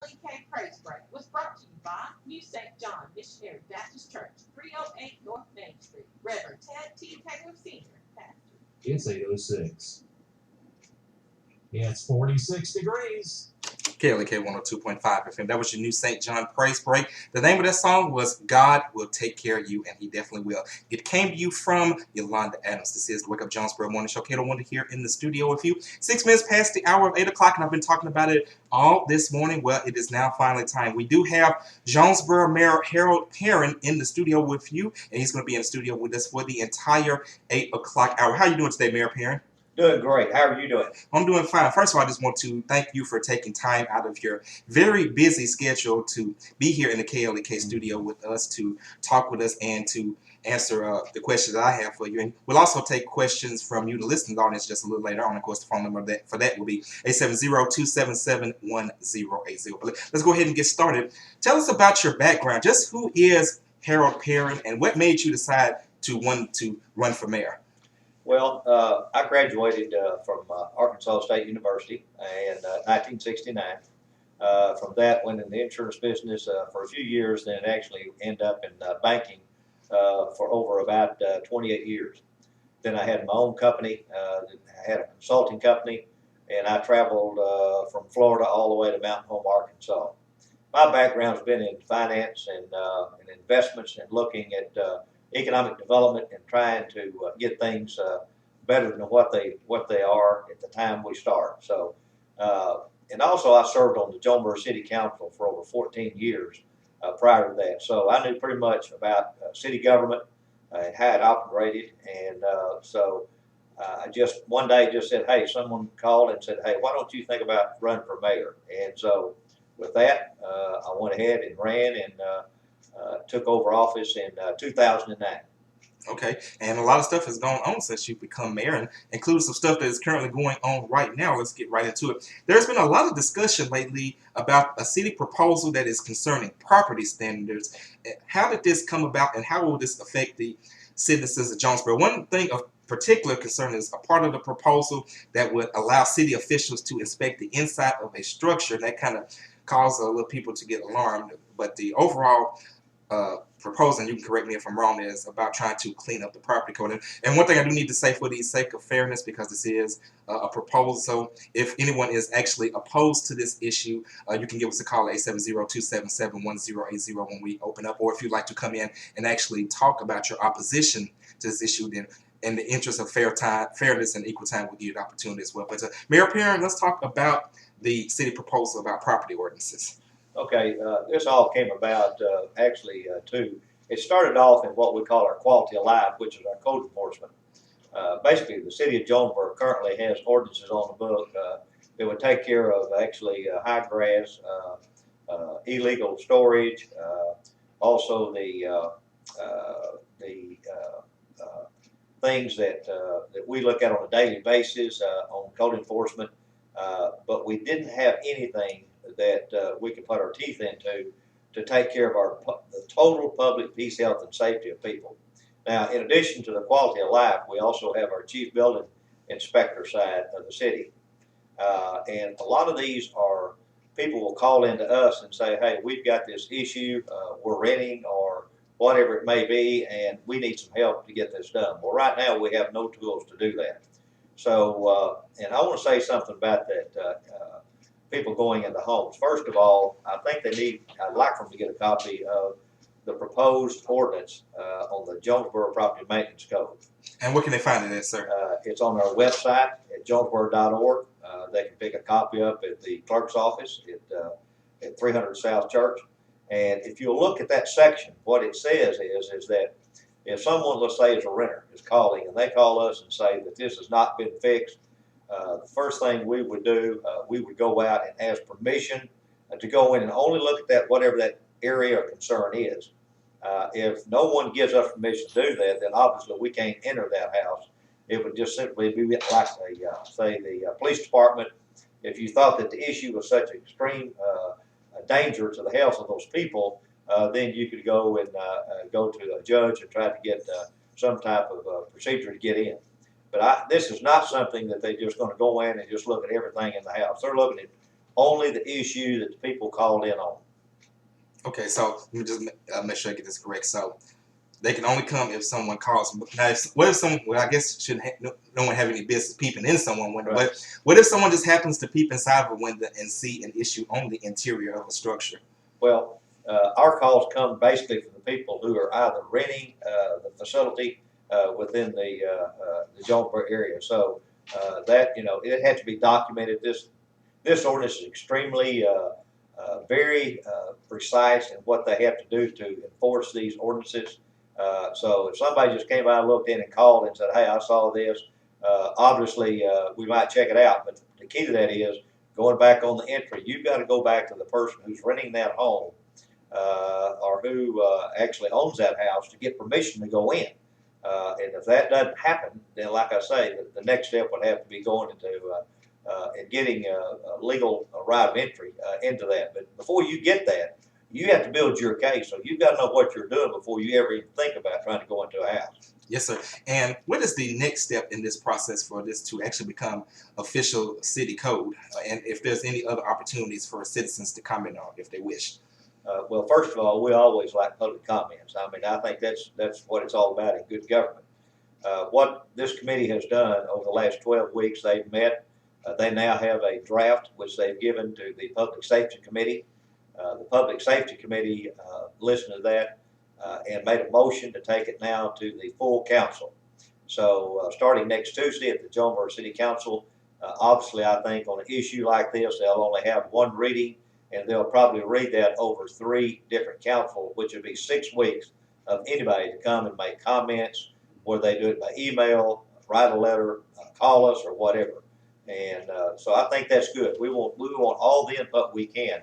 K Praise Break was brought to you by New St. John Missionary Baptist Church, 308 North Main Street. Reverend Ted T. Taylor Sr., pastor. It's 8:06. Yeah, it's 46 degrees. KLK 102.5 FM. That was your New St. John Praise Break. The name of that song was God Will Take Care of You, and He definitely will. It came to you from Yolanda Adams. This is the Wake Up Jonesboro Morning Show. Kato Wonder here in the studio with you. 6 minutes past the hour of 8 o'clock, and I've been talking about it all this morning. Well, it is now finally time. We do have Jonesboro Mayor Harold Perrin in the studio with you, and he's going to be in the studio with us for the entire 8 o'clock hour. How are you doing today, Mayor Perrin? Doing great. How are you doing? I'm doing fine. First of all, I just want to thank you for taking time out of your very busy schedule to be here in the KLEK studio with us, to talk with us, and to answer the questions that I have for you. And we'll also take questions from you, the listening audience, just a little later on. Of course, the phone number for that will be 870-277-1080. But let's go ahead and get started. Tell us about your background. Just who is Harold Perrin, and what made you decide to want to run for mayor? Well, I graduated from Arkansas State University in 1969. From that, went in the insurance business for a few years, then actually ended up in banking for over about 28 years. Then I had my own company. I had a consulting company, and I traveled from Florida all the way to Mountain Home, Arkansas. My background's been in finance and investments and looking at economic development and trying to get things better than what they are at the time we start. So, and also I served on the Jonesboro City Council for over 14 years prior to that. So I knew pretty much about city government and how it operated. And so I just one day just said, hey, someone called and said, hey, why don't you think about running for mayor? And so with that, I went ahead and ran and took over office in 2009. Okay, and a lot of stuff has gone on since you've become mayor, and including some stuff that is currently going on right now. Let's get right into it. There's been a lot of discussion lately about a city proposal that is concerning property standards. How did this come about, and how will this affect the citizens of Jonesboro? One thing of particular concern is a part of the proposal that would allow city officials to inspect the inside of a structure. That kind of caused a little people to get alarmed, but the overall proposal, and you can correct me if I'm wrong, is about trying to clean up the property code. And one thing I do need to say for the sake of fairness, because this is a proposal, so if anyone is actually opposed to this issue, you can give us a call at 870-277-1080 when we open up, or if you'd like to come in and actually talk about your opposition to this issue, then in the interest of fairness and equal time, we'll give you the opportunity as well. But Mayor Perrin, let's talk about the city proposal about property ordinances. Okay, this all came about too. It started off in what we call our quality of life, which is our code enforcement. Basically, the city of Jonesboro currently has ordinances on the book that would take care of actually high grass, illegal storage, also the things that we look at on a daily basis on code enforcement. But we didn't have anything that we could put our teeth into to take care of the total public peace, health, and safety of people. Now, in addition to the quality of life, we also have our chief building inspector side of the city. And a lot of these are people will call into us and say, hey, we've got this issue, we're renting or whatever it may be, and we need some help to get this done. Well, right now we have no tools to do that. So, and I want to say something about that. People going into homes. First of all, I think I'd like for them to get a copy of the proposed ordinance on the Jonesboro Property Maintenance Code. And where can they find it at, sir? It's on our website at jonesboro.org. They can pick a copy up at the clerk's office at 300 South Church. And if you look at that section, what it says is that if someone, let's say, is a renter, is calling and they call us and say that this has not been fixed, the first thing we would do, we would go out and ask permission to go in and only look at that, whatever that area of concern is. If no one gives us permission to do that, then obviously we can't enter that house. It would just simply be like, say, the police department. If you thought that the issue was such extreme danger to the health of those people, then you could go and go to a judge and try to get some type of procedure to get in. But this is not something that they're just going to go in and just look at everything in the house. They're looking at only the issue that the people called in on. Okay, so let me just make sure I get this correct. So they can only come if someone calls. Now, what if someone? Well, I guess no one have any business peeping in someone's window. Right. But what if someone just happens to peep inside of a window and see an issue on the interior of a structure? Well, our calls come basically from the people who are either renting the facility within the Jonesboro area. So that, it had to be documented. This ordinance is extremely very precise in what they have to do to enforce these ordinances. So if somebody just came by and looked in and called and said, "Hey, I saw this," obviously we might check it out. But the key to that is going back on the entry. You've got to go back to the person who's renting that home or who actually owns that house to get permission to go in. And if that doesn't happen, then like I say, the next step would have to be going into and getting a legal right of entry into that. But before you get that, you have to build your case. So you've got to know what you're doing before you ever even think about trying to go into a house. Yes, sir. And what is the next step in this process for this to actually become official city code? And if there's any other opportunities for citizens to comment on if they wish? Well, first of all, we always like public comments. I mean, I think that's what it's all about in good government. What this committee has done over the last 12 weeks, they've met. They now have a draft which they've given to the Public Safety Committee. The Public Safety Committee listened to that and made a motion to take it now to the full council. So starting next Tuesday at the Jonesboro City Council, obviously I think on an issue like this, they'll only have one reading, and they'll probably read that over 3 different councils, which would be 6 weeks of anybody to come and make comments, whether they do it by email, write a letter, call us, or whatever. And so I think that's good. We want all the input we can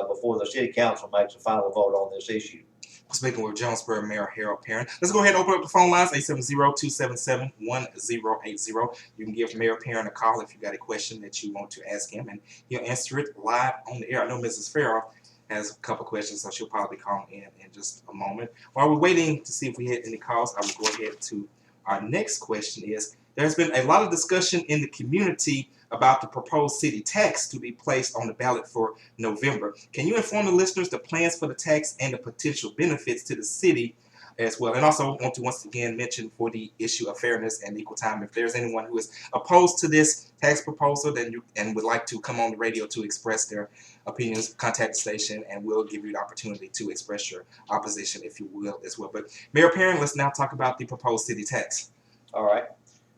before the city council makes a final vote on this issue. Speaking with Jonesboro Mayor Harold Perrin. Let's go ahead and open up the phone lines, 870-277-1080. You can give Mayor Perrin a call if you got a question that you want to ask him, and he'll answer it live on the air. I know Mrs. Farrell has a couple questions, so she'll probably call in just a moment. While we're waiting to see if we hit any calls, I will go ahead to our next question is, there's been a lot of discussion in the community about the proposed city tax to be placed on the ballot for November. Can you inform the listeners the plans for the tax and the potential benefits to the city as well? And also want to once again mention for the issue of fairness and equal time, if there's anyone who is opposed to this tax proposal and would like to come on the radio to express their opinions, contact the station and we'll give you the opportunity to express your opposition if you will as well. But Mayor Perrin, let's now talk about the proposed city tax. All right.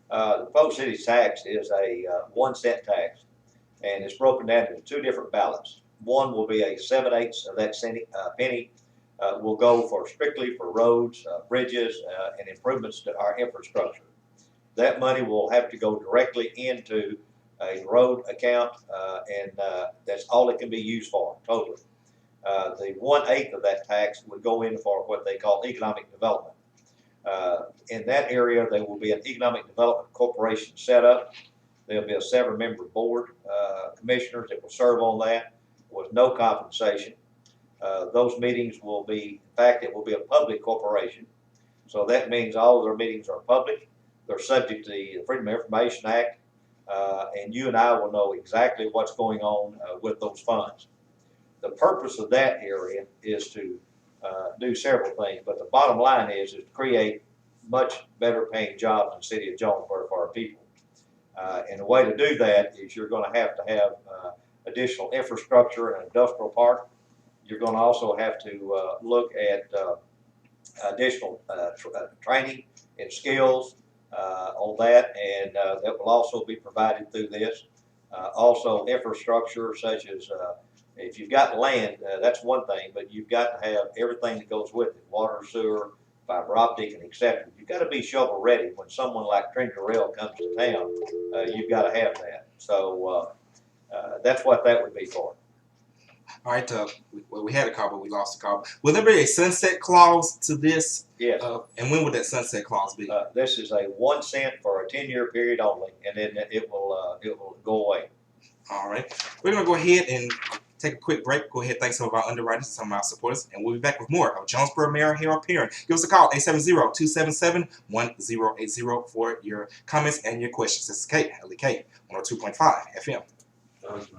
The proposed city tax is a 1-cent tax, and it's broken down into 2 different ballots. One will be a 7/8 of that penny will go strictly for roads, bridges, and improvements to our infrastructure. That money will have to go directly into a road account, and that's all it can be used for totally. The 1/8 of that tax would go in for what they call economic development. In that area, there will be an economic development corporation set up. There'll be a 7-member board, commissioners that will serve on that with no compensation. Those meetings will be, in fact, it will be a public corporation. So that means all of their meetings are public. They're subject to the Freedom of Information Act, and you and I will know exactly what's going on with those funds. The purpose of that area is to do several things, but the bottom line is to create much better paying jobs in the city of Jonesboro for our people. And the way to do that is you're going to have additional infrastructure and industrial park. You're going to also have to look at additional training and skills on that, and that will also be provided through this. Also infrastructure such as if you've got land, that's one thing, but you've got to have everything that goes with it, water, sewer, fiber optic, and etc. You've got to be shovel ready when someone like Trinity Rail comes to town. You've got to have that. So that's what that would be for. All right, we had a call, but we lost the call. Will there be a sunset clause to this? Yes. And when would that sunset clause be? This is a 1 cent for a 10-year period only, and then it will go away. All right. We're going to go ahead and take a quick break. Go ahead, thank some of our underwriters, some of our supporters, and we'll be back with more of Jonesboro Mayor Harold Perrin. Give us a call, 870-277-1080 for your comments and your questions. This is Kate, LEK, 102.5 FM. This is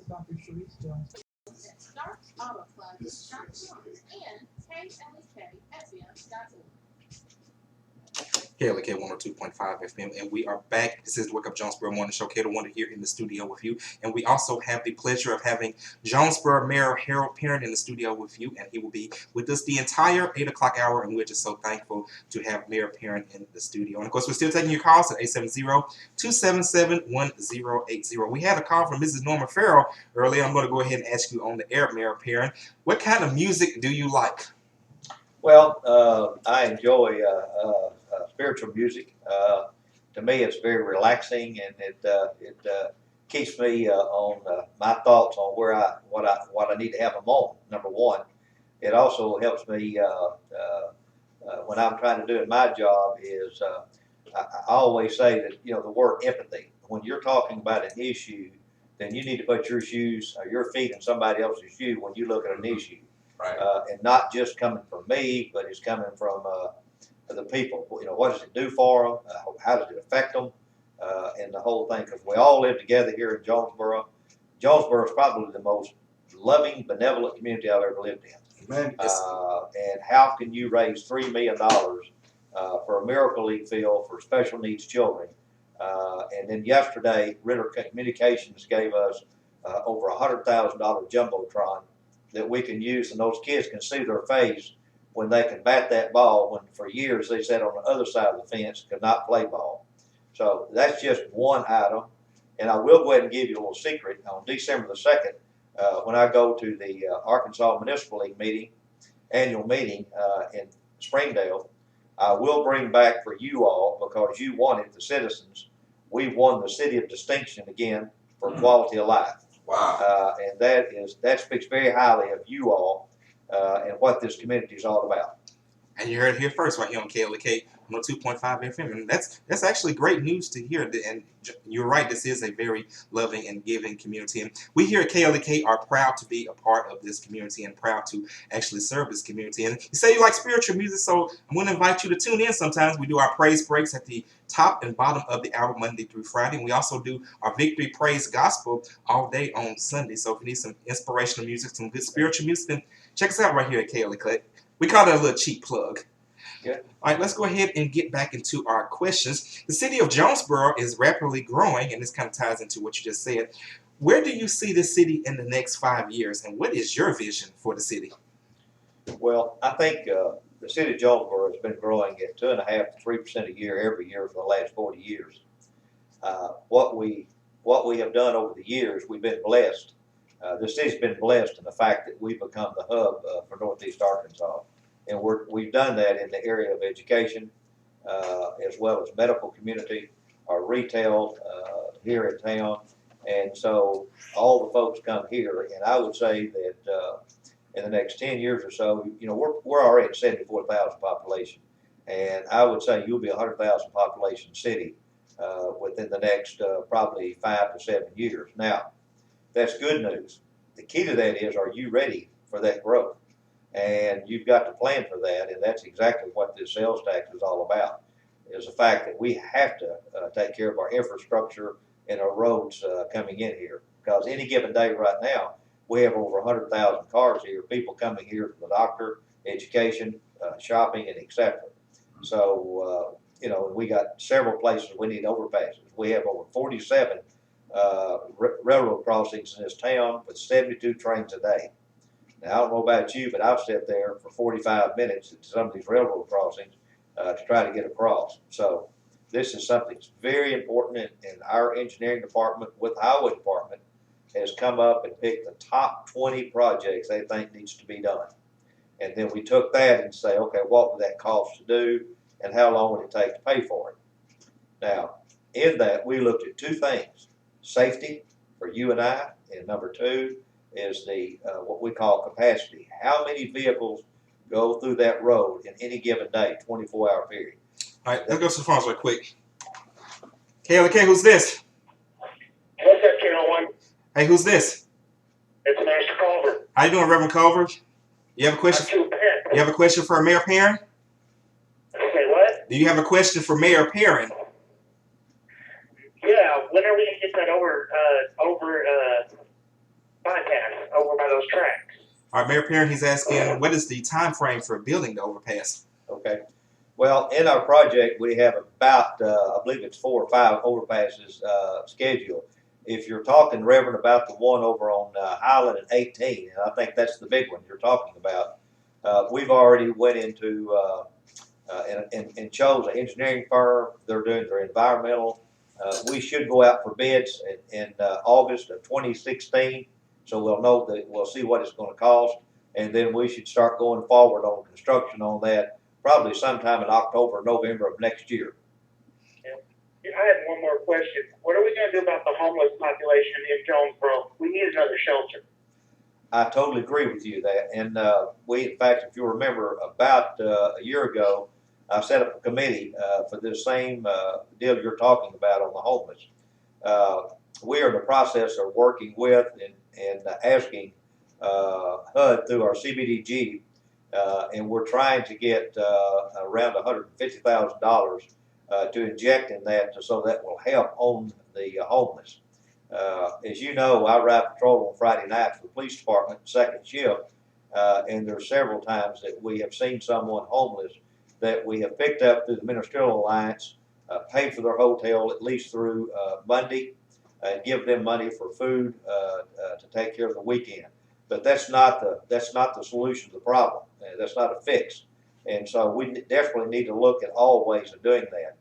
Dr. Sharice Jones. Starks Auto Club.com and KLEK.FM.org. KLK 102.5 FM, and we are back. This is the Wake Up Jonesboro Morning Show. Kato Wonder here in the studio with you, and we also have the pleasure of having Jonesboro Mayor Harold Perrin in the studio with you, and he will be with us the entire 8 o'clock hour, and we're just so thankful to have Mayor Perrin in the studio. And of course, we're still taking your calls at 870-277-1080. We had a call from Mrs. Norma Farrell earlier. I'm going to go ahead and ask you on the air, Mayor Perrin, what kind of music do you like? Well, I enjoy spiritual music. To me, it's very relaxing, and it keeps me on my thoughts on what I need to have them on. Number one, it also helps me when I'm trying to do it. My job is I always say that the word empathy. When you're talking about an issue, then you need to put your shoes or your feet in somebody else's shoe when you look at an issue. Right. And not just coming from me, but it's coming from the people. What does it do for them? How does it affect them? And the whole thing, because we all live together here in Jonesboro. Jonesboro is probably the most loving, benevolent community I've ever lived in. Amen. And how can you raise $3 million for a Miracle League field for special needs children? And then yesterday, Ritter Communications gave us over $100,000 jumbotron that we can use, and those kids can see their face when they can bat that ball, when for years they sat on the other side of the fence, could not play ball. So that's just one item. And I will go ahead and give you a little secret. On December the 2nd, when I go to the Arkansas Municipal League meeting, annual meeting in Springdale, I will bring back for you all, because you won it, the citizens, we won the City of Distinction again for quality of life. Wow. And that speaks very highly of you all and what this community is all about. And you heard it here first, right here on KLK 102.5 FM. And that's actually great news to hear. And you're right, this is a very loving and giving community. And we here at KLK are proud to be a part of this community and proud to actually serve this community. And you say you like spiritual music, so I'm going to invite you to tune in sometimes. We do our praise breaks at the top and bottom of the hour, Monday through Friday. And we also do our victory praise gospel all day on Sunday. So if you need some inspirational music, some good spiritual music, then check us out right here at KLK. We call that a little cheap plug. Yeah. All right, let's go ahead and get back into our questions. The city of Jonesboro is rapidly growing, and this kind of ties into what you just said. Where do you see the city in the next 5 years, and what is your vision for the city? Well, I think the city of Jonesboro has been growing at 2.5% to 3% a year every year for the last 40 years. What we have done over the years, we've been blessed. The city's been blessed in the fact that we've become the hub for Northeast Arkansas. And we've done that in the area of education, as well as medical community, our retail here in town. And so all the folks come here, and I would say that in the next 10 years or so, we're already at 74,000 population. And I would say you'll be a 100,000 population city within the next probably 5 to 7 years. Now, that's good news. The key to that is, are you ready for that growth? And you've got to plan for that, and that's exactly what this sales tax is all about, is the fact that we have to take care of our infrastructure and our roads coming in here. Because any given day right now, we have over 100,000 cars here, people coming here for the doctor, education, shopping, and etc. So, we got several places we need overpasses. We have over 47 railroad crossings in this town with 72 trains a day. Now, I don't know about you, but I've sat there for 45 minutes at some of these railroad crossings to try to get across. So this is something that's very important, and our engineering department with the highway department has come up and picked the top 20 projects they think needs to be done. And then we took that and say, okay, what would that cost to do, and how long would it take to pay for it? Now, in that, we looked at two things: safety for you and I, and number two is the what we call capacity. How many vehicles go through that road in any given day, 24-hour period? All right, let's go to the phones right quick. KLK, who's this? What's that, Channel 1? Hey, who's this? It's Master Culver. How you doing, Reverend Culver? You have a question? Not too bad. You have a question for Mayor Perrin? Say what? Do you have a question for Mayor Perrin? Yeah, when are we going to get that over bypass over by those tracks. All right, Mayor Perrin, he's asking, what is the time frame for building the overpass? Okay. Well, in our project, we have about, I believe it's 4 or 5 overpasses scheduled. If you're talking, Reverend, about the one over on Highland and 18, and I think that's the big one you're talking about, we've already went into and chose an engineering firm. They're doing their environmental. We should go out for bids in August of 2016, so we'll see what it's going to cost, and then we should start going forward on construction on that probably sometime in October or November of next year. I had one more question. What are we going to do about the homeless population in Jonesboro? We need another shelter. I totally agree with you that, and we, in fact, if you remember, about a year ago, I set up a committee for this same deal you're talking about on the homeless. We are in the process of working with and asking HUD through our CBDG, and we're trying to get around $150,000 to inject in that so that will help on the homeless. As you know, I ride patrol on Friday nights for the police department, second shift, and there are several times that we have seen someone homeless that we have picked up through the Ministerial Alliance, paid for their hotel at least through Monday, and give them money for food to take care of the weekend. But that's not the solution to the problem. That's not a fix. And so we definitely need to look at all ways of doing that.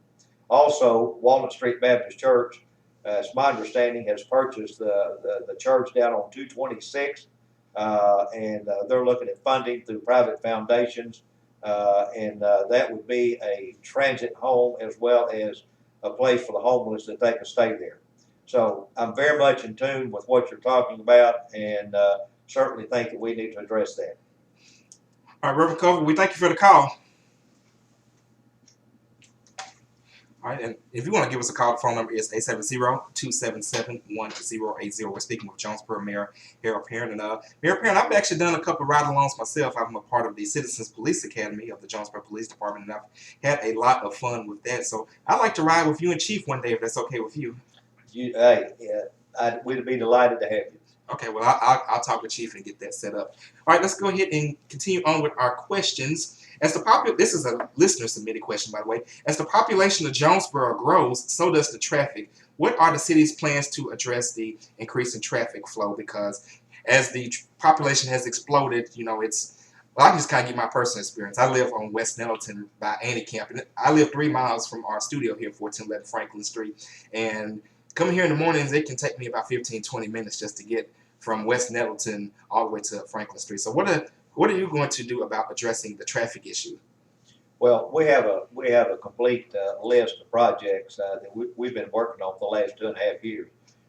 Also, Walnut Street Baptist Church, it's my understanding, has purchased the church down on 226, and they're looking at funding through private foundations, and that would be a transit home as well as a place for the homeless that they can stay there. So I'm very much in tune with what you're talking about, and certainly think that we need to address that. All right, Reverend Culver, we thank you for the call. All right, and if you want to give us a call, the phone number is 870-277-1080. We're speaking with Jonesboro Mayor Harold Perrin. And Mayor Perrin, I've actually done a couple of ride-alongs myself. I'm a part of the Citizens Police Academy of the Jonesboro Police Department, and I've had a lot of fun with that. So I'd like to ride with you and Chief one day, if that's okay with you. We'd be delighted to have you. Okay, well, I'll talk with Chief and get that set up. All right, let's go ahead and continue on with our questions. This is a listener-submitted question, by the way. As the population of Jonesboro grows, so does the traffic. What are the city's plans to address the increase in traffic flow? Because as the population has exploded, you know, I can just kind of give my personal experience. I live on West Nettleton by Annie Camp, and I live 3 miles from our studio here, 1411 Franklin Street. And coming here in the mornings, it can take me about 15, 20 minutes just to get from West Nettleton all the way to Franklin Street. So what are you going to do about addressing the traffic issue? Well, we have a complete list of projects that we've been working on for the last 2.5 years.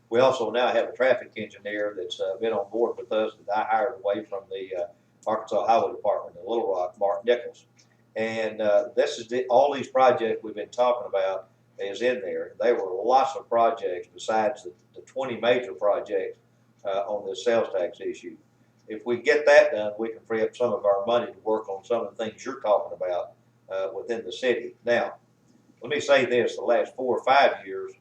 We also now have a traffic engineer that's been on board with us that I hired away from the Arkansas Highway Department in Little Rock, Mark Nichols. And all these projects we've been talking about is in there. There were lots of projects besides the 20 major projects on the sales tax issue. If we get that done, we can free up some of our money to work on some of the things you're talking about within the city. Now, let me say this, the last 4 or 5 years,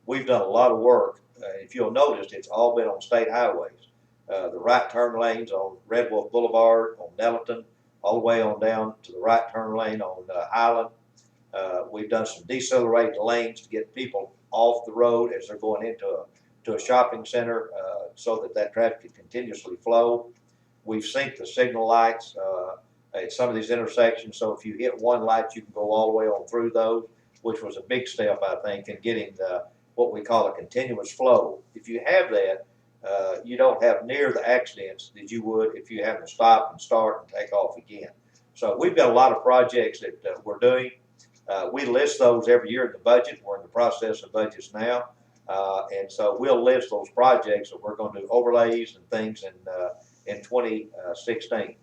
we've done a lot of work. If you'll notice, it's all been on state highways. The right turn lanes on Red Wolf Boulevard, on Nettleton, all the way on down to the right turn lane on Highland. We've done some decelerated lanes to get people off the road as they're going into a shopping center so that traffic can continuously flow. We've synced the signal lights at some of these intersections, so if you hit one light, you can go all the way on through those, which was a big step, I think, in getting what we call a continuous flow. If you have that, you don't have near the accidents that you would if you have to stop and start and take off again. So we've got a lot of projects that we're doing. We list those every year in the budget. We're in the process of budgets now. And so we'll list those projects that we're going to do overlays and things in 2016.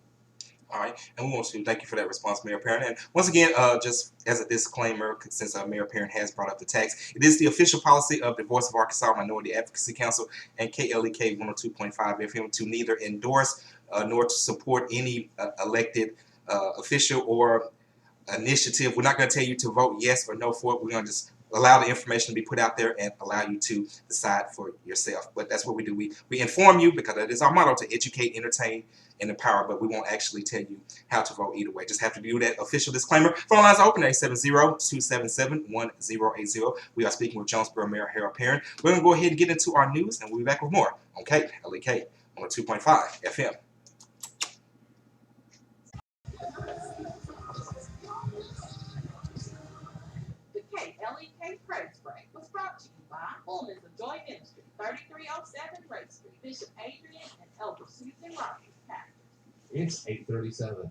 All right, and we want to thank you for that response, Mayor Perrin. And once again, just as a disclaimer, since Mayor Perrin has brought up the tax, it is the official policy of the Voice of Arkansas Minority Advocacy Council and KLEK 102.5 FM to neither endorse nor to support any elected official or initiative. We're not going to tell you to vote yes or no for it. We're going to just allow the information to be put out there and allow you to decide for yourself. But that's what we do. We inform you because that is our motto, to educate, entertain, and empower, but we won't actually tell you how to vote either way. Just have to do that official disclaimer. Phone lines are open at 870-277-1080. We are speaking with Jonesboro Mayor Harold Perrin. We're going to go ahead and get into our news, and we'll be back with more on KLEK on 2.5 FM. The KLEK Praise Break was brought to you by Fullness of Joy Ministry, 3307 Ray Street, Bishop Adrian and Elder Susan Rogers, pastor. It's 8:37.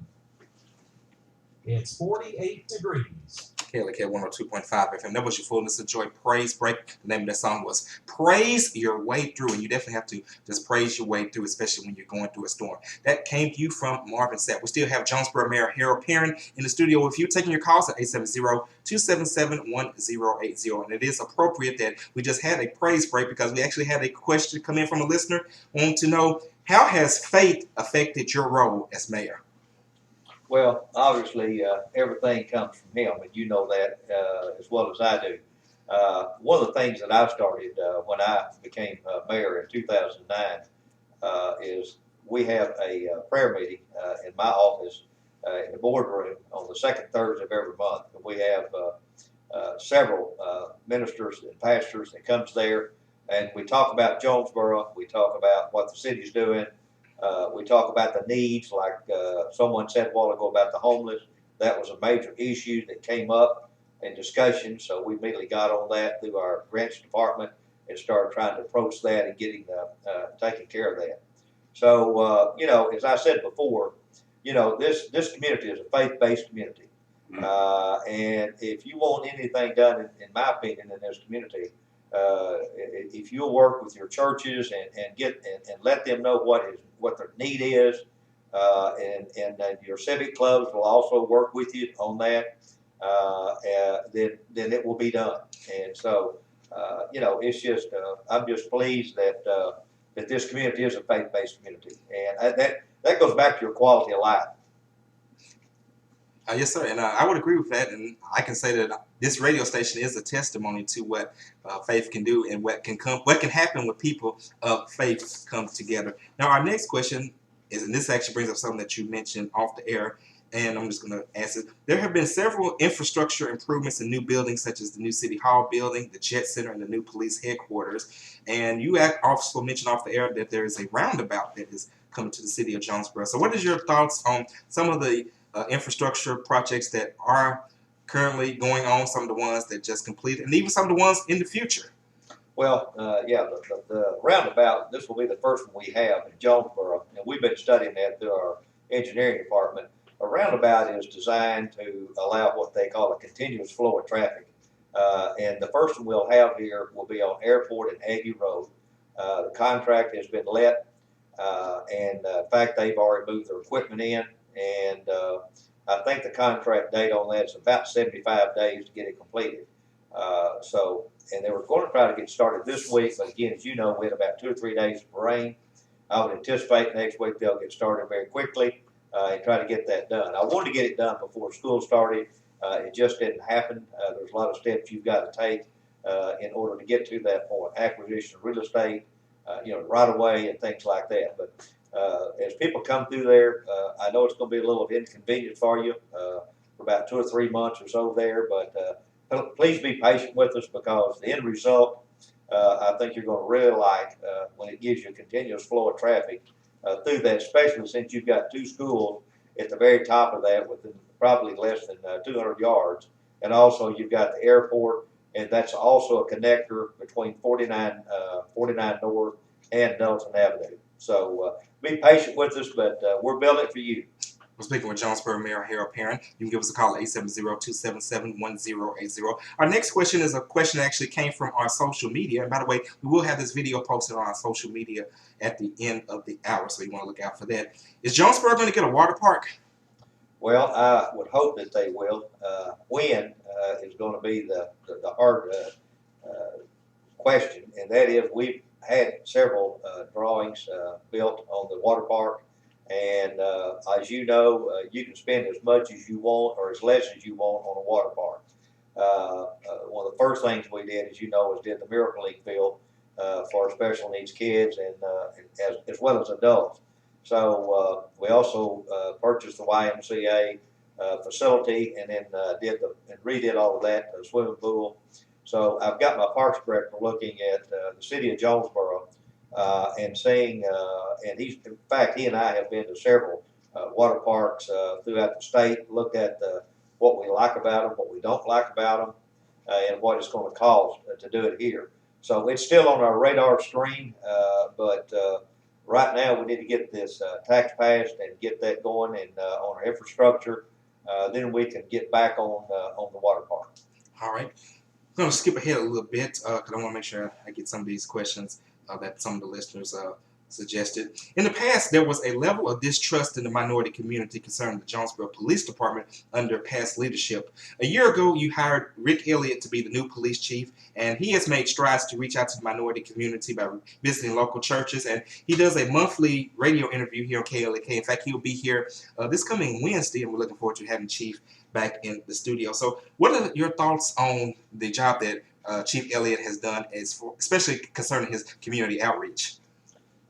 It's 48 degrees. KLK 102.5 FM. That was your Fullness of Joy Praise Break. The name of that song was Praise Your Way Through. And you definitely have to just praise your way through, especially when you're going through a storm. That came to you from Marvin Sapp. We still have Jonesboro Mayor Harold Perrin in the studio with you, taking your calls at 870-277-1080. And it is appropriate that we just had a praise break because we actually had a question come in from a listener wanting to know, how has faith affected your role as mayor? Well, obviously, everything comes from him, and you know that as well as I do. One of the things that I started when I became mayor in 2009 is we have a prayer meeting in my office in the boardroom on the second Thursday of every month. And we have several ministers and pastors that comes there, and we talk about Jonesboro. We talk about what the city's doing. We talk about the needs, like someone said a while ago about the homeless. That was a major issue that came up in discussion, so we immediately got on that through our grants department and started trying to approach that and getting taking care of that. So, you know, as I said before, you know, this community is a faith-based community. And if you want anything done, in my opinion, in this community, if you'll work with your churches and let them know what their need is, and your civic clubs will also work with you on that, then it will be done. And so, you know, it's just I'm just pleased that this community is a faith-based community, and that goes back to your quality of life. Yes, sir, and I would agree with that, and I can say that this radio station is a testimony to what faith can do and what can happen when people of faith come together. Now, our next question is, and this actually brings up something that you mentioned off the air, and I'm just going to ask it. There have been several infrastructure improvements in new buildings, such as the new City Hall building, the Jet Center, and the new police headquarters. And you also mentioned off the air that there is a roundabout that is coming to the City of Jonesboro. So what is your thoughts on some of the infrastructure projects that are currently going on, some of the ones that just completed, and even some of the ones in the future? Well, yeah, the roundabout, this will be the first one we have in Jonesboro, and we've been studying that through our engineering department. A roundabout is designed to allow what they call a continuous flow of traffic. And the first one we'll have here will be on Airport and Aggie Road. The contract has been let, and in fact, they've already moved their equipment in. And I think the contract date on that is about 75 days to get it completed. And they were going to try to get started this week, but again, as you know, we had about 2 or 3 days of rain. I would anticipate next week they'll get started very quickly and try to get that done. I wanted to get it done before school started. It just didn't happen. There's a lot of steps you've got to take in order to get to that point. Acquisition of real estate, you know, right away and things like that. But as people come through there, I know it's going to be a little inconvenient for you for about 2 or 3 months or so there, but please be patient with us, because the end result, I think you're going to really like when it gives you a continuous flow of traffic through that, especially since you've got 2 schools at the very top of that within probably less than 200 yards. And also you've got the airport, and that's also a connector between 49 North and Nelson Avenue. So be patient with us, but we're building it for you. We're speaking with Jonesboro Mayor Harold Perrin. You can give us a call at 870-277-1080. Our next question is a question that actually came from our social media. And by the way, we will have this video posted on our social media at the end of the hour, so you want to look out for that. Is Jonesboro going to get a water park? Well, I would hope that they will. When is going to be the hard question, and that is we've had several drawings built on the water park. And as you know, you can spend as much as you want or as less as you want on a water park. one of the first things we did, as you know, is did the Miracle League field for special needs kids and as well as adults. So we also purchased the YMCA facility and then redid all of that, the swimming pool. So I've got my parks director looking at the city of Jonesboro and seeing, and he and I have been to several water parks throughout the state, looked at what we like about them, what we don't like about them, and what it's going to cost to do it here. So it's still on our radar screen, but right now we need to get this tax passed and get that going and on our infrastructure. Then we can get back on the water park. All right. I'm going to skip ahead a little bit because I want to make sure I get some of these questions that some of the listeners suggested. In the past, there was a level of distrust in the minority community concerning the Jonesboro Police Department under past leadership. A year ago, you hired Rick Elliott to be the new police chief, and he has made strides to reach out to the minority community by visiting local churches, and he does a monthly radio interview here on KLAK. In fact, he'll be here this coming Wednesday, and we're looking forward to having Chief back in the studio. So what are your thoughts on the job that Chief Elliott has done, especially concerning his community outreach?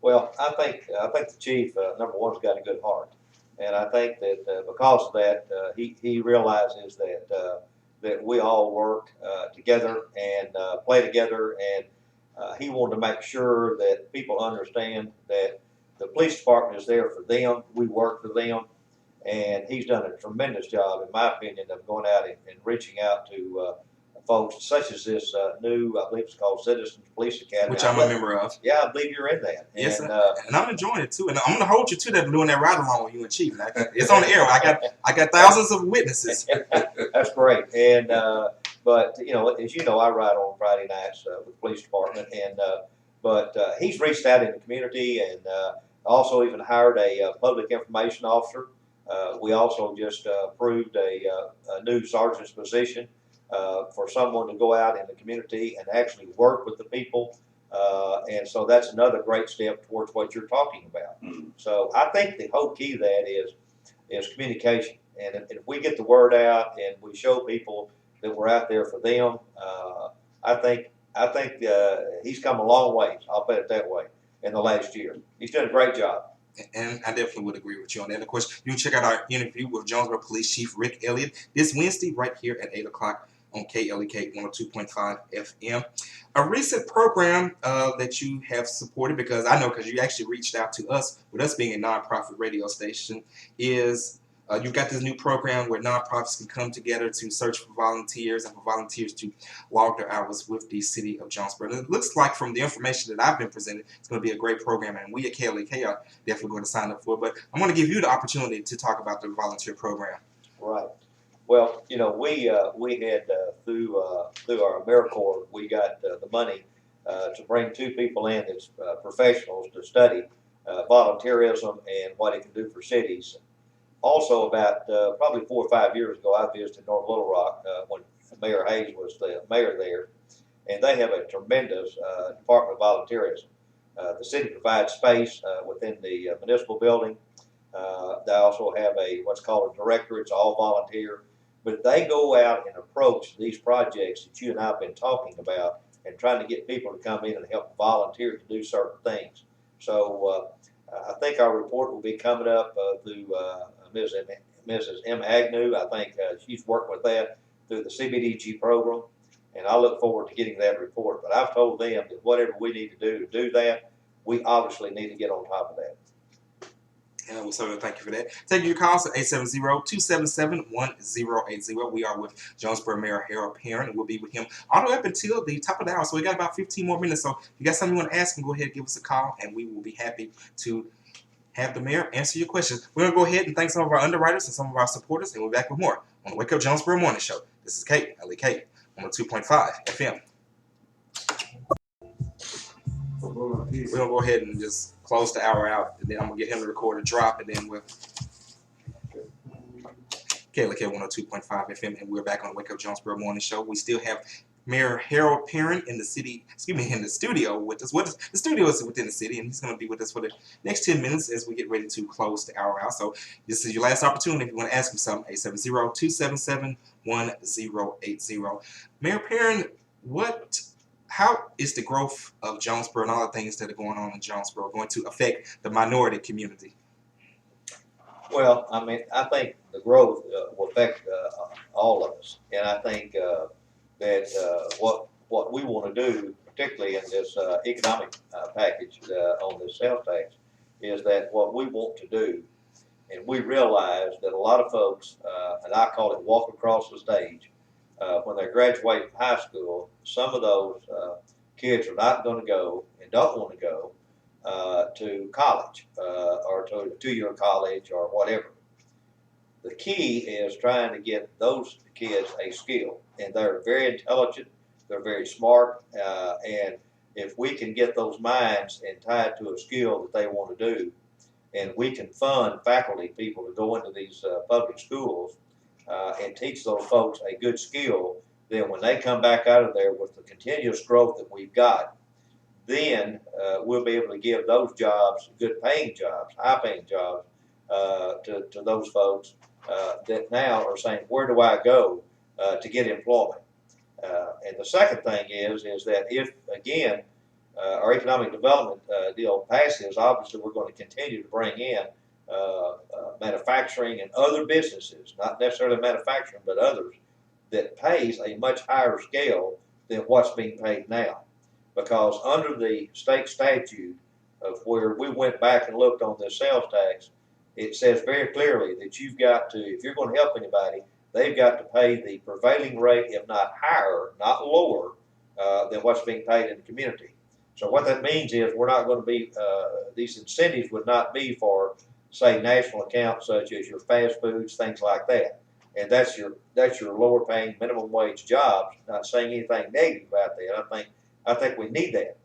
Well, I think the chief, number one, has got a good heart, and I think that because of that, he realizes that we all work together and play together, and he wanted to make sure that people understand that the police department is there for them. We work for them, and he's done a tremendous job, in my opinion, of going out and reaching out to folks such as this new, I believe it's called Citizens Police Academy. Which I'm a member of. Yeah, I believe you're in that. Yes, and I'm enjoying it too. And I'm going to hold you to that, doing that ride along with you and Chief. It's on the air. I got thousands of witnesses. That's great. And but you know, as you know, I ride on Friday nights with the police department, and but he's reached out in the community, and also even hired a public information officer. We also just approved a new sergeant's position. For someone to go out in the community and actually work with the people. And so that's another great step towards what you're talking about. Mm-hmm. So I think the whole key to that is communication. And if we get the word out and we show people that we're out there for them, I think he's come a long ways, I'll put it that way, in the last year. He's done a great job. And I definitely would agree with you on that. And of course, you can check out our interview with Jonesboro Police Chief Rick Elliott this Wednesday right here at 8 o'clock. On KLAK 102.5 FM. A recent program that you have supported, because I know because you actually reached out to us, with us being a nonprofit radio station, is you've got this new program where nonprofits can come together to search for volunteers and for volunteers to log their hours with the City of Jonesboro. And it looks like from the information that I've been presented, it's going to be a great program, and we at KLAK are definitely going to sign up for it. But I'm going to give you the opportunity to talk about the volunteer program. Right. Well, you know, we had through our AmeriCorps, we got the money to bring two people in as professionals to study volunteerism and what it can do for cities. Also, about probably 4 or 5 years ago, I visited North Little Rock when Mayor Hayes was the mayor there, and they have a tremendous department of volunteerism. The city provides space within the municipal building. They also have what's called a director. It's all volunteer. But they go out and approach these projects that you and I have been talking about and trying to get people to come in and help volunteer to do certain things. So I think our report will be coming up through Mrs. M. Agnew. I think she's working with that through the CBDG program, and I look forward to getting that report. But I've told them that whatever we need to do that, we obviously need to get on top of that. And we'll certainly thank you for that. Take your calls at 870-277-1080. We are with Jonesboro Mayor Harold Perrin, and we'll be with him all the way up until the top of the hour. So we got about 15 more minutes. So if you got something you want to ask him, go ahead and give us a call, and we will be happy to have the mayor answer your questions. We're going to go ahead and thank some of our underwriters and some of our supporters, and we'll be back with more on the Wake Up Jonesboro Morning Show. This is KLAK 102.5 FM. We're going to go ahead and just close the hour out, and then I'm going to get him to record a drop, and then we'll KLAK 102.5 FM, and we're back on the Wake Up Jonesboro Morning Show. We still have Mayor Harold Perrin in the studio with us. The studio is within the city, and he's going to be with us for the next 10 minutes as we get ready to close the hour out. So this is your last opportunity if you want to ask him something. 870-277-1080. Mayor Perrin, how is the growth of Jonesboro and all the things that are going on in Jonesboro going to affect the minority community? Well, I mean, I think the growth will affect all of us, and I think that what we want to do, particularly in this economic package on this sales tax, is that what we want to do, and we realize that a lot of folks, and I call it walk across the stage, when they graduate from high school, some of those kids are not going to go and don't want to go to college or to a 2-year college or whatever. The key is trying to get those kids a skill, and they're very intelligent, they're very smart, and if we can get those minds and tie it to a skill that they want to do, and we can fund faculty people to go into these public schools and teach those folks a good skill, then when they come back out of there with the continuous growth that we've got, then we'll be able to give those jobs, good paying jobs, high paying jobs, to those folks that now are saying, where do I go to get employment? And the second thing is that if, again, our economic development deal passes, obviously we're going to continue to bring in manufacturing and other businesses, not necessarily manufacturing, but others, that pays a much higher scale than what's being paid now. Because under the state statute of where we went back and looked on this sales tax, it says very clearly that you've got to, if you're going to help anybody, they've got to pay the prevailing rate, if not higher, not lower, than what's being paid in the community. So what that means is we're not going to be, these incentives would not be for, say, national accounts such as your fast foods, things like that. And that's your lower paying minimum wage jobs. Not saying anything negative about that. I think we need that.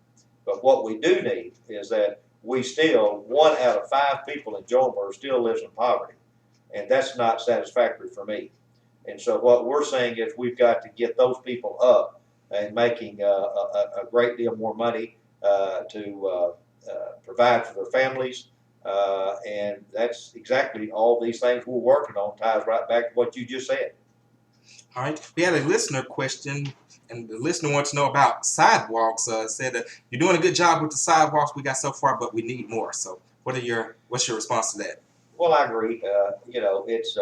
But what we do need is that we still, 1 out of 5 people in Jonesboro still lives in poverty. And that's not satisfactory for me. And so what we're saying is we've got to get those people up and making a great deal more money to provide for their families. And that's exactly all these things we're working on, ties right back to what you just said. All right. We had a listener question, and the listener wants to know about sidewalks. Said that you're doing a good job with the sidewalks we got so far, but we need more. So what's your response to that? Well, I agree. It's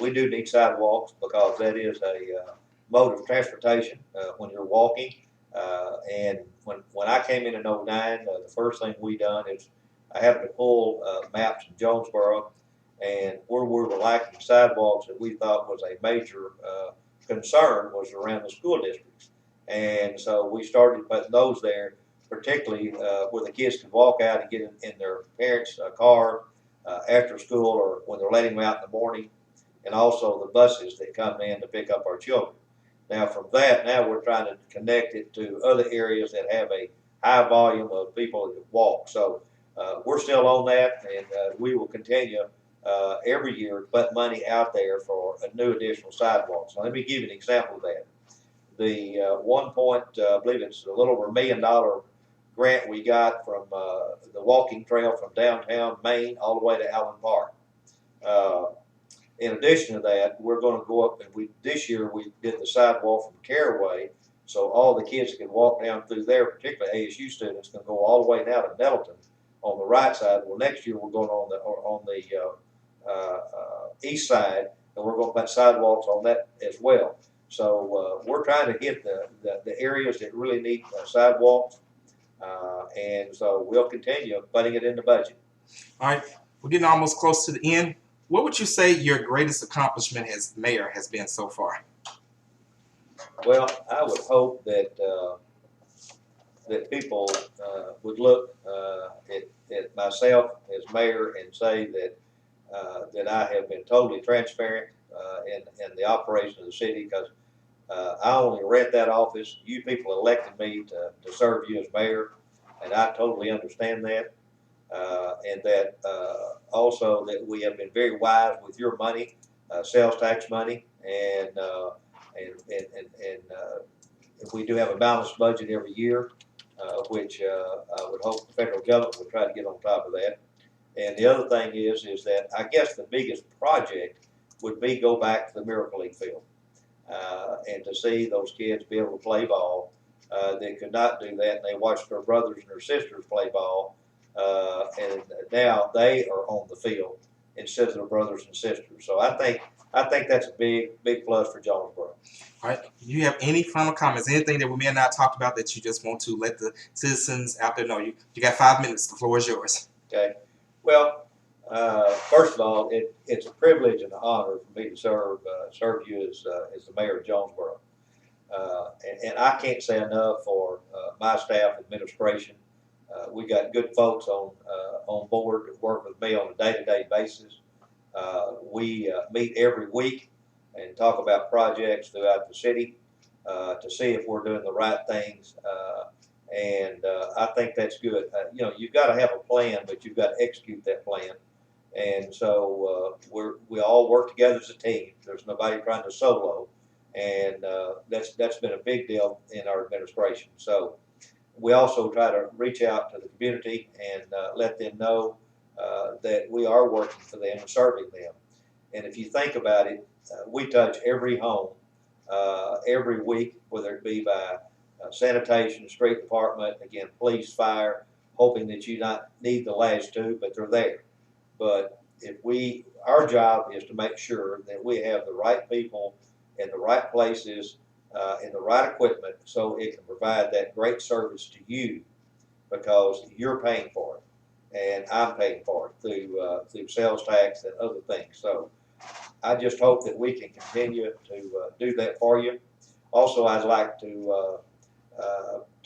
we do need sidewalks because that is a mode of transportation when you're walking. And when I came in 09, the first thing we done is I happened to pull maps in Jonesboro, and where we were lacking sidewalks that we thought was a major concern was around the school districts. And so we started putting those there, particularly where the kids could walk out and get in their parents' car after school or when they're letting them out in the morning, and also the buses that come in to pick up our children. Now from that, now we're trying to connect it to other areas that have a high volume of people that walk. So we're still on that, and we will continue every year to put money out there for a new additional sidewalks. Now let me give you an example of that. The I believe it's a little over $1 million grant we got from the walking trail from downtown Maine all the way to Allen Park. In addition to that, we're going to go up, and this year we did the sidewalk from Caraway, so all the kids that can walk down through there, particularly ASU students, can go all the way now to Nettleton on the right side. Well, next year we're going on the east side, and we're going to put sidewalks on that as well. So we're trying to hit the areas that really need sidewalks, and so we'll continue putting it in the budget. All right, we're getting almost close to the end. What would you say your greatest accomplishment as mayor has been so far? Well, I would hope that that people would look at myself as mayor and say that that I have been totally transparent in the operation of the city, because I only rent that office. You people elected me to serve you as mayor, and I totally understand that. And that also that we have been very wise with your money, sales tax money, and We do have a balanced budget every year, which I would hope the federal government would try to get on top of that. And the other thing is that I guess the biggest project would be go back to the Miracle League field and to see those kids be able to play ball. They could not do that, and they watched their brothers and their sisters play ball, and now they are on the field instead of their brothers and sisters. So I think that's a big plus for Jonesboro. All right. Do you have any final comments? Anything that we may have not talked about that you just want to let the citizens out there know? You got 5 minutes. The floor is yours. Okay. Well, first of all, it's a privilege and an honor for me to serve you as the mayor of Jonesboro. And I can't say enough for my staff administration. We got good folks on board that work with me on a day-to-day basis. We meet every week and talk about projects throughout the city to see if we're doing the right things. And I think that's good. You've got to have a plan, but you've got to execute that plan. And so we all work together as a team. There's nobody trying to solo. And that's been a big deal in our administration. So we also try to reach out to the community and let them know that we are working for them and serving them. And if you think about it, we touch every home every week, whether it be by sanitation, street department, again, police, fire, hoping that you not need the last two, but they're there. But our job is to make sure that we have the right people in the right places, in the right equipment, so it can provide that great service to you, because you're paying for it, and I'm paying for it through sales tax and other things. So I just hope that we can continue to do that for you. Also, I'd like to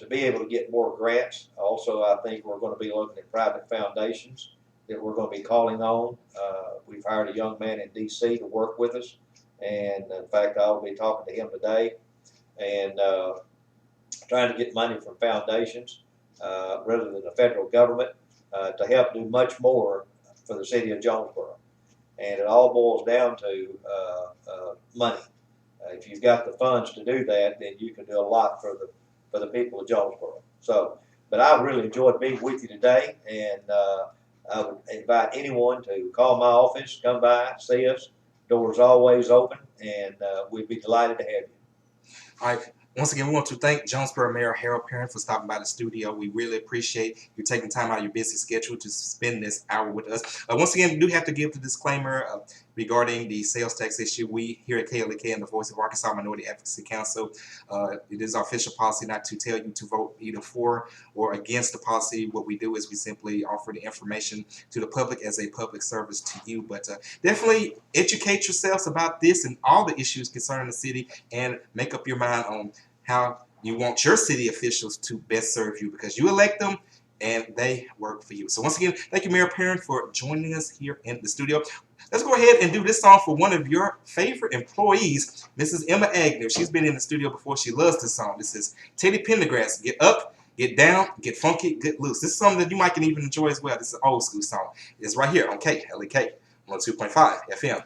be able to get more grants. Also, I think we're going to be looking at private foundations that we're going to be calling on. We've hired a young man in D.C. to work with us, and in fact, I'll be talking to him today and trying to get money from foundations rather than the federal government to help do much more for the city of Jonesboro. And it all boils down to money. If you've got the funds to do that, then you can do a lot for the people of Jonesboro. So, but I really enjoyed being with you today, and I would invite anyone to call my office, come by, see us. Doors always open, and we'd be delighted to have you. All right. Once again, we want to thank Jonesboro Mayor Harold Perrin for stopping by the studio. We really appreciate you taking time out of your busy schedule to spend this hour with us. Once again, we do have to give the disclaimer regarding the sales tax issue. We here at KLK and the Voice of Arkansas Minority Advocacy Council, it is our official policy not to tell you to vote either for or against the policy. What we do is we simply offer the information to the public as a public service to you. But definitely educate yourselves about this and all the issues concerning the city, and make up your mind on how you want your city officials to best serve you, because you elect them and they work for you. So once again, thank you, Mayor Perrin, for joining us here in the studio. Let's go ahead and do this song for one of your favorite employees, Mrs. Emma Agnew. She's been in the studio before. She loves this song. This is Teddy Pendergrass. Get up, get down, get funky, get loose. This is something that you might can even enjoy as well. This is an old school song. It's right here on KLK 102.5 FM.